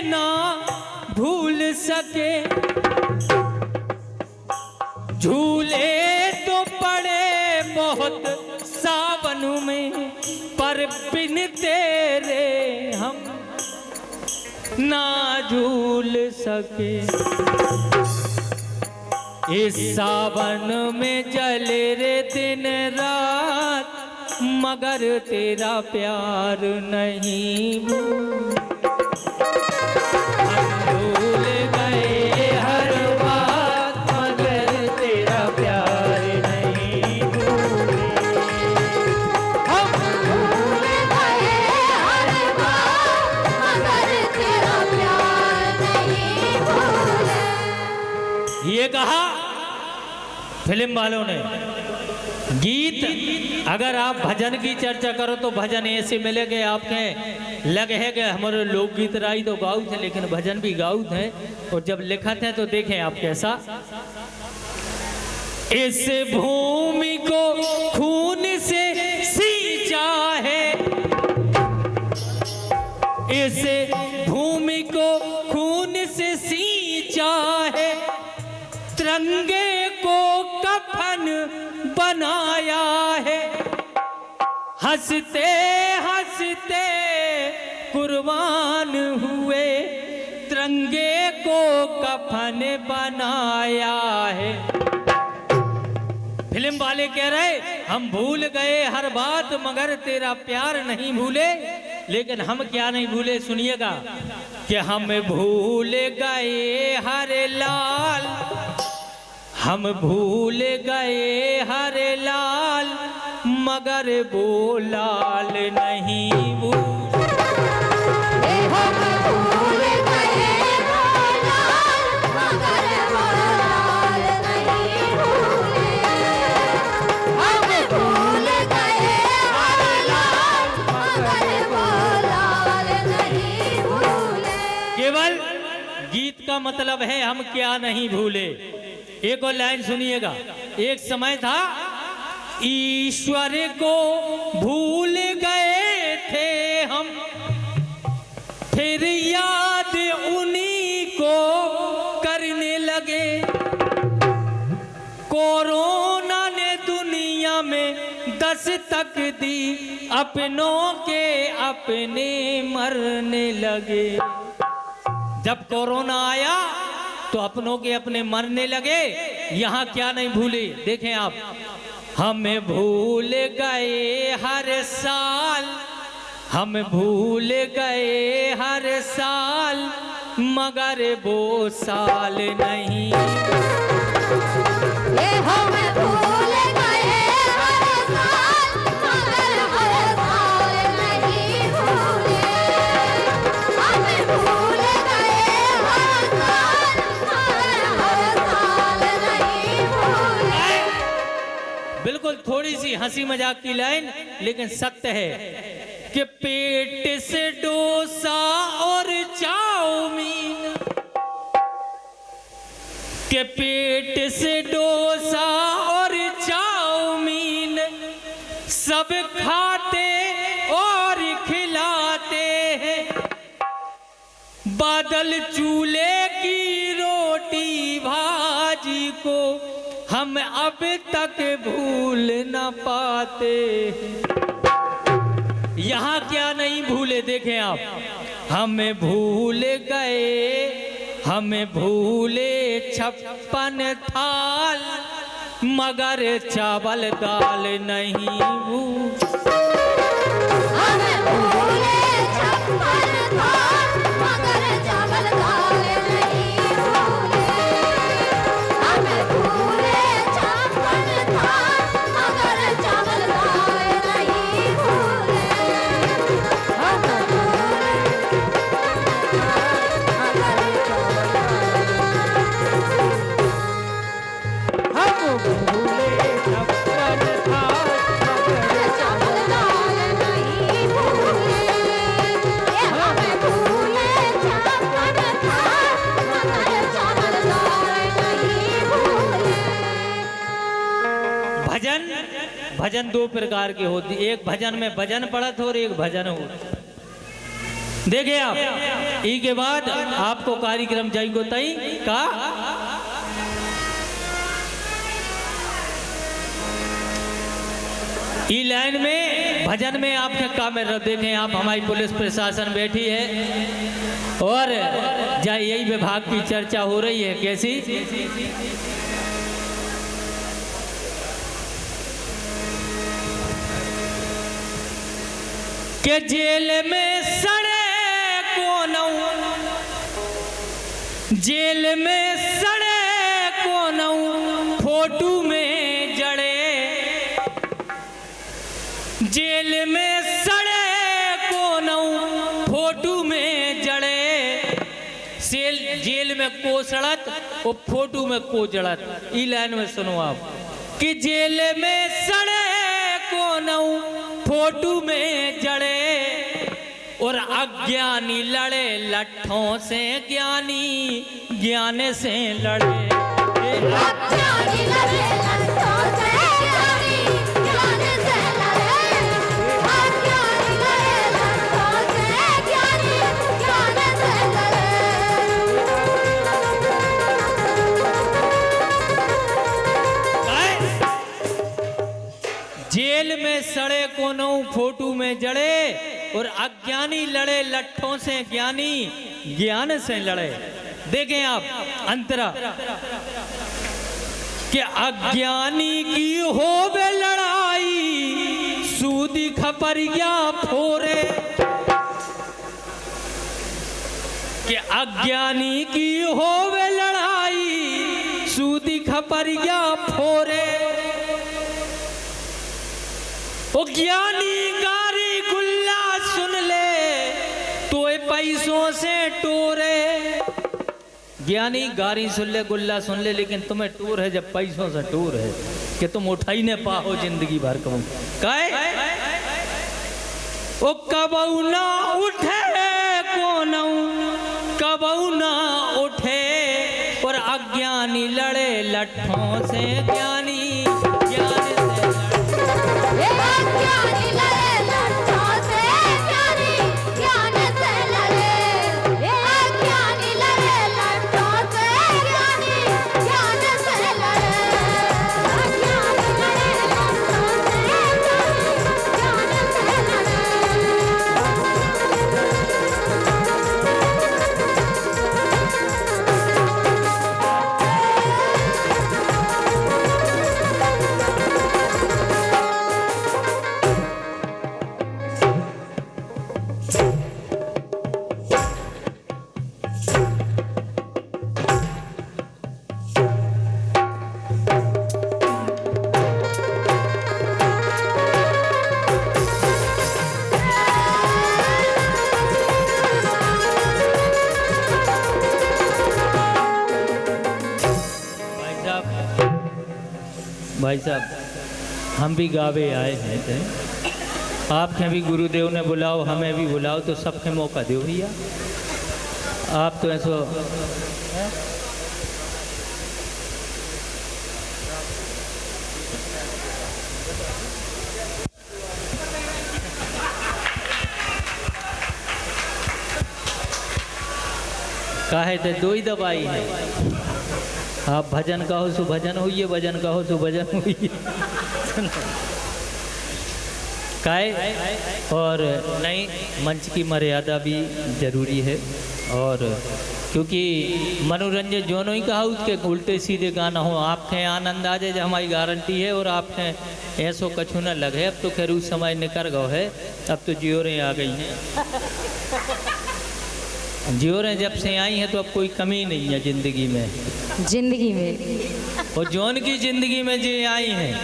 ना भूल सके, झूले तो पड़े बहुत सावन में, पर बिन तेरे हम ना झूल सके। इस सावन में जले रे दिन रात, मगर तेरा प्यार नहीं भूल गए हर बात, मगर तेरा प्यार नहीं भूले। हम भूल गए हर बात, मगर तेरा प्यार नहीं भूले। ये कहा फिल्म वालों ने। गीत अगर आप भजन की चर्चा करो तो भजन ऐसे मिलेंगे आपके लगे है कि हमारे लोकगीत राई तो गाऊ थे, लेकिन भजन भी गाऊ थे। और जब लिखत है तो देखें आप कैसा। इस भूमि को खून से सींचा है, इस भूमि को खून से सींचा है, तिरंगे को कफन बनाया है। हंसते हंसते कुर्बान हुए, तिरंगे को कफन बनाया है। फिल्म वाले कह रहे हम भूल गए हर बात, मगर तेरा प्यार नहीं भूले। लेकिन हम क्या नहीं भूले, सुनिएगा कि हम भूल गए हर लाल, हम भूल गए हर लाल, मगर वो लाल नहीं भूले। हम भूल गए वो लाल, मगर वो लाल नहीं भूले। हम भूल गए हर लाल, मगर वो लाल नहीं भूले। केवल गीत का मतलब है हम क्या नहीं भूले। एक और लाइन सुनिएगा। एक समय था ईश्वर को भूल गए थे हम, फिर याद उन्हीं को करने लगे। कोरोना ने दुनिया में दस्तक दी, अपनों के अपने मरने लगे। जब कोरोना आया तो अपनों के अपने मरने लगे। यहाँ क्या नहीं भूले, देखें आप। हमें भूल गए हर साल, हम भूल गए हर साल, मगर वो साल नहीं। हम भूल गए हर साल, मगर हर साल नहीं भूले। हम भूल गए हर साल, मगर हर साल नहीं भूले। बिल्कुल थोड़ी सी हंसी मजाक की लाइन, लेकिन सत्य है कि पेट से डोसा और चाउमीन, के पेट से डोसा और चाउमीन, सब खाते और खिलाते हैं। बादल चूल्हे की रोटी भाजी को हम अब तक भूल न पाते। यहाँ क्या नहीं भूले, देखें आप। हमें भूल गए, हमें भूले 56 थाल, मगर चावल दाल नहीं भूले। हम भूले 56 थाल, मगर चावल दाल नहीं भूले। हम भूले 56 थाल, मगर चावल दाल नहीं भूले। हम भूले चावल दाल नहीं भूले। हम भूले 56 थाल, मगर चावल दाल नहीं भूले। भजन भजन दो प्रकार के होती। एक भजन में भजन पढ़त हो और एक भजन हो। देखिए आप ई के बाद आपको कार्यक्रम जाई को तई का ई लाइन में भजन में आपके काम में देखें आप, हमारी पुलिस प्रशासन बैठी है और यही विभाग की चर्चा हो रही है। कैसी? के जेल में सड़े कोनऊ, जेल में सड़े कोनऊ फोटू में जड़े, जेल में सड़े कोनऊ फोटू में जड़े, जेल में को सड़त और फोटू में को जड़त। ई लाइन में सुनो आप कि जेल में सड़े कोनऊ फोटू में जड़े और अज्ञानी लड़े लट्ठों से, ज्ञानी ज्ञान से लड़े। अज्ञानी लड़े लट्ठों से, ज्ञानी ज्ञान से लड़े। अज्ञानी लड़े लट्ठों से, ज्ञानी ज्ञान से लड़े। जेल में सड़े कोनों फोटू में जड़े और अज्ञानी लड़े लट्ठों से, ज्ञानी ज्ञान से लड़े। देखें आप अंतरा कि अज्ञानी की होवे लड़ाई सूदी खपरिया फोरे, कि अज्ञानी की होवे लड़ाई सूदी खपरिया फोरे, ओ ज्ञानी गारी गुल्ला सुन ले तो पैसों से टोरे। ज्ञानी गारी सुन ले, गुल्ला सुन ले, लेकिन तुम्हें टूर है जब पैसों से टूर है कि तुम उठा ही न पाओ जिंदगी भर को। काहे? ओ कबऊ ना उठे कोनऊ, कबऊ ना उठे और अज्ञानी लड़े लट्ठों से, ज्ञानी ज्ञान से लड़े। अज्ञानी लड़े लट्ठों से, ज्ञानी ज्ञान से लड़े। अज्ञानी लड़े लट्ठों से, ज्ञानी ज्ञान से लड़े। अज्ञानी लड़े लट्ठों से, ज्ञानी ज्ञान से लड़े। भाई साहब हम भी गावे आए हैं तो आपके भी गुरुदेव ने बुलाओ, हमें भी बुलाओ, तो सबके मौका दो भैया। आप तो ऐसो काहे थे दो ही दवाई है। आप भजन कहो सो भजन हुई, भजन कहो सो भजन हुई। काहे और नहीं, मंच की मर्यादा भी जरूरी है। और क्योंकि मनोरंजन जो नहीं कहा उसके उल्टे सीधे गाना हो, आपके आनंद आ जाए हमारी गारंटी है। और आपके ऐसो कछु न लगे। अब तो खैर उस समय निकल गए है, अब तो जियोरें आ गई हैं। जियोरें जब से आई हैं तो अब कोई कमी नहीं है जिंदगी में, जिंदगी में। और जौन की जिंदगी में जो आई हैं,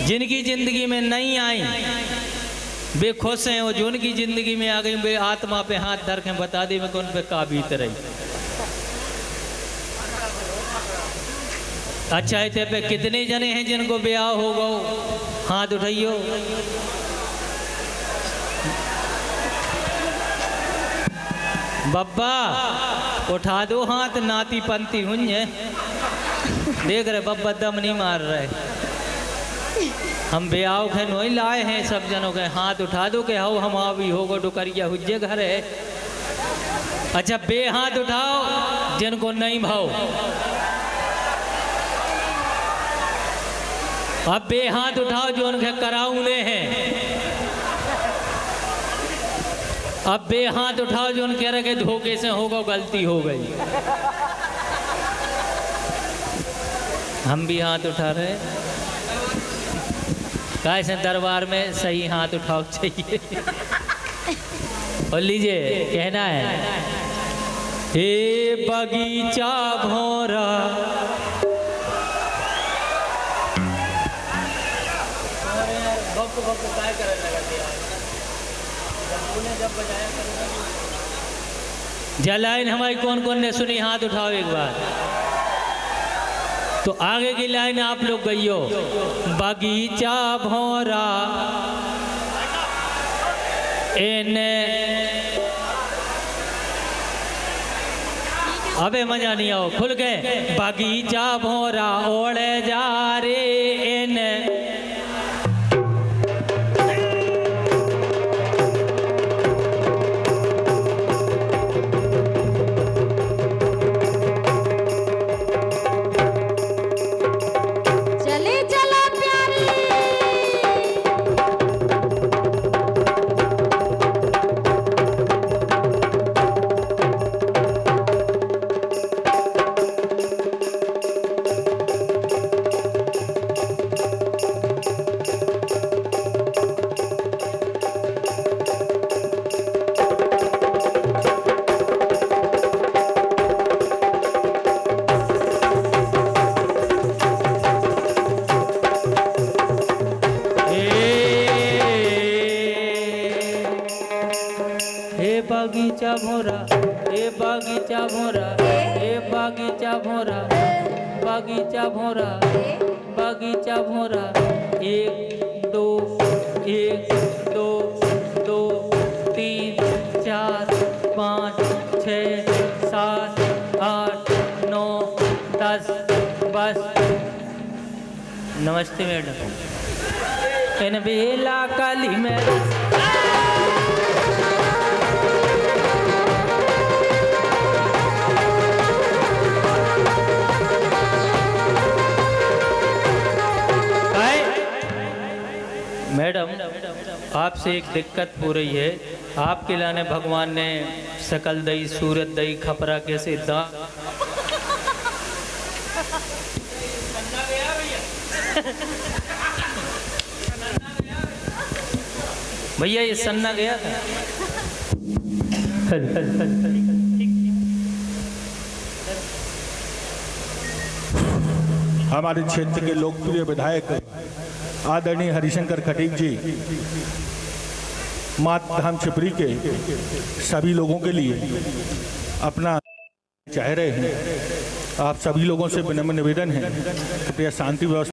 जिनकी जिंदगी में नहीं आई वे खुश हैं, और जौन की जिंदगी में आ गई वे आत्मा पे हाथ धर के बता दे मैं कौन पे का बीत रही। अच्छा इतने पे कितने जने हैं जिनको ब्याह हो गो, हाथ उठाइयो। बब्बा उठा दो हाथ, नाती पंती हुई है। देख रहे बब्बा दम नहीं मार रहे। हम ब्याह के नहीं लाए हैं, सब जनों के हाथ उठा दो के हो हम भी होगो डुकरिया हुज्जे घर है। अच्छा बे हाथ उठाओ जिनको नहीं भाव, अब बे हाथ उठाओ जो उनके कराऊने हैं। अब बे हाथ उठाओ जो उनके रखे धोखे से होगा गलती हो गई। हम भी हाथ उठा रहे, कैसे दरबार में सही हाथ उठाओ चाहिए। और लीजिए कहना है, हे बगीचा भौरा लाइन हमारी कौन कौन ने सुनी, हाथ उठाओ एक बार। तो आगे की लाइन आप लोग गइयो, बगीचा भौरा एने, अबे मजा नहीं आओ खुल गए। बगीचा भौरा ओढ़े जा रे एने, बगीचा भौरा, ए बगीचा भौरा, ए बगीचा भौरा, बगीचा भौरा, बगीचा भौरा, एक दो, एक दो, दो तीन चार पाँच छः सात आठ नौ 10 बस। नमस्ते मैडम। इन बेला काली में मैडम आपसे एक दिक्कत हो रही है। आपके लाने भगवान ने शकल दई, सूरत दई, खपरा कैसे दा भैया ये सन्ना गया था। हमारे क्षेत्र के लोकप्रिय विधायक आदरणीय हरिशंकर खटीक जी माता धाम छिपरी के सभी लोगों के लिए अपना चाह रहे हैं। आप सभी लोगों से विनम्र निवेदन है, कृपया शांति व्यवस्था